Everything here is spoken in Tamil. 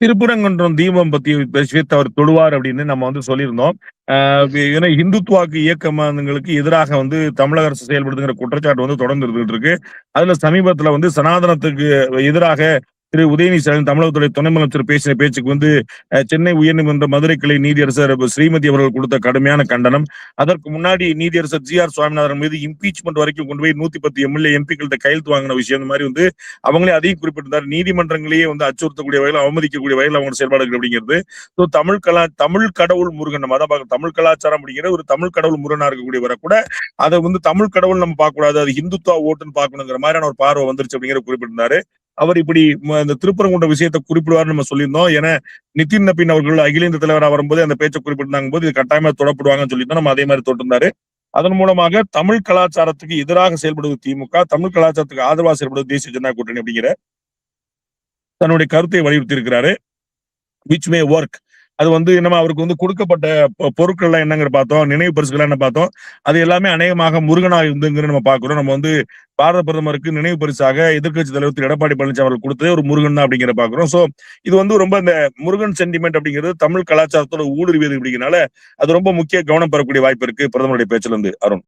திருப்பரங்குன்றம் தீபம் பத்தி விஷயத்த அவர் தொடுவார் அப்படின்னு நம்ம வந்து சொல்லியிருந்தோம். ஆ ஏன்னா இந்துத்துவாக்கு இயக்கங்களுக்கு எதிராக வந்து தமிழக அரசு செயல்படுதுங்கிற குற்றச்சாட்டு வந்து தொடர்ந்து இருந்துட்டு இருக்கு. அதுல சமீபத்துல வந்து சனாதனத்துக்கு எதிராக திரு உதயநிதி ஸ்டாலின் தமிழகத்துடைய துணை முதலமைச்சர் பேசின பேச்சுக்கு வந்து சென்னை உயர்நீதிமன்ற மதுரை கிளை நீதியரசர் ஸ்ரீமதி அவர்கள் கொடுத்த கடுமையான கண்டனம். அதற்கு முன்னாடி நீதியரசர் ஜி.ஆர். சுவாமிநாதன் மீது இம்பீச்மென்ட் வரைக்கும் கொண்டு போய் 110 எம்எல்ஏ, எம்பிக்கள்ட்ட கையெழுத்து வாங்கின விஷயம் இந்த மாதிரி வந்து அவங்களே அதையும் குறிப்பிட்டிருந்தார். நீதிமன்றங்களையே வந்து அச்சுறுத்தக்கூடிய வகையில், அவமதிக்கக்கூடிய வகையில் அவங்க செயல்பாடுகள் அப்படிங்கிறது. ஸோ தமிழ் கடவுள் முருகன் நம்ம அதான் தமிழ் கலாச்சாரம் அப்படிங்கிற ஒரு தமிழ் கடவுள் முருகனா இருக்கக்கூடியவரை கூட அதை வந்து தமிழ் கடவுள் நம்ம பார்க்க கூடாது, அது இந்துத்துவா ஓட்டுன்னு பார்க்கணுங்கிற மாதிரியான ஒரு பார்வை வந்துருச்சு அப்படிங்கிற குறிப்பிட்டிருந்தாரு. அவர் இப்படி இந்த திருப்பரங்குன்ற விஷயத்தை குறிப்பிடுவார்னு நம்ம சொல்லியிருந்தோம். ஏன்னா நிதின் நபீன் அவர்கள் அகில இந்திய தலைவராக வரும்போது அந்த பேச்சை குறிப்பிட்டிருந்தாங்க போது இது கட்டாயமா தொடப்படுவாங்கன்னு சொல்லியிருந்தோம். நம்ம அதே மாதிரி தொட்டிருந்தாரு. அதன் மூலமாக தமிழ் கலாச்சாரத்துக்கு எதிராக செயல்படுவது திமுக, தமிழ் கலாச்சாரத்துக்கு ஆதரவாக செயல்படுவது தேசிய ஜனநாயக கூட்டணி அப்படிங்கிற தன்னுடைய கருத்தை வலியுறுத்தி இருக்கிறாரு. Which may work. அது வந்து என்னமா அவருக்கு வந்து கொடுக்கப்பட்ட பொருட்கள்லாம் என்னங்கிற பார்த்தோம், நினைவு பரிசுகள் என்ன பார்த்தோம். அது எல்லாமே அநேகமாக முருகனா இருந்துங்கிற நம்ம பார்க்கிறோம். நம்ம வந்து பாரத பிரதமருக்கு நினைவு பரிசாக எதிர்க்கட்சி தலைவர் திரு எடப்பாடி பழனிசாமி அவர்கள் கொடுத்ததே ஒரு முருகன் தான் அப்படிங்கிற பார்க்கிறோம். சோ இது வந்து ரொம்ப இந்த முருகன் சென்டிமெண்ட் அப்படிங்கிறது தமிழ் கலாச்சாரத்தோட ஊடுருவியது அப்படிங்கிறனால அது ரொம்ப முக்கிய கவனம் பெறக்கூடிய வாய்ப்பு இருக்கு பிரதமருடைய பேச்சுல இருந்து அருண்.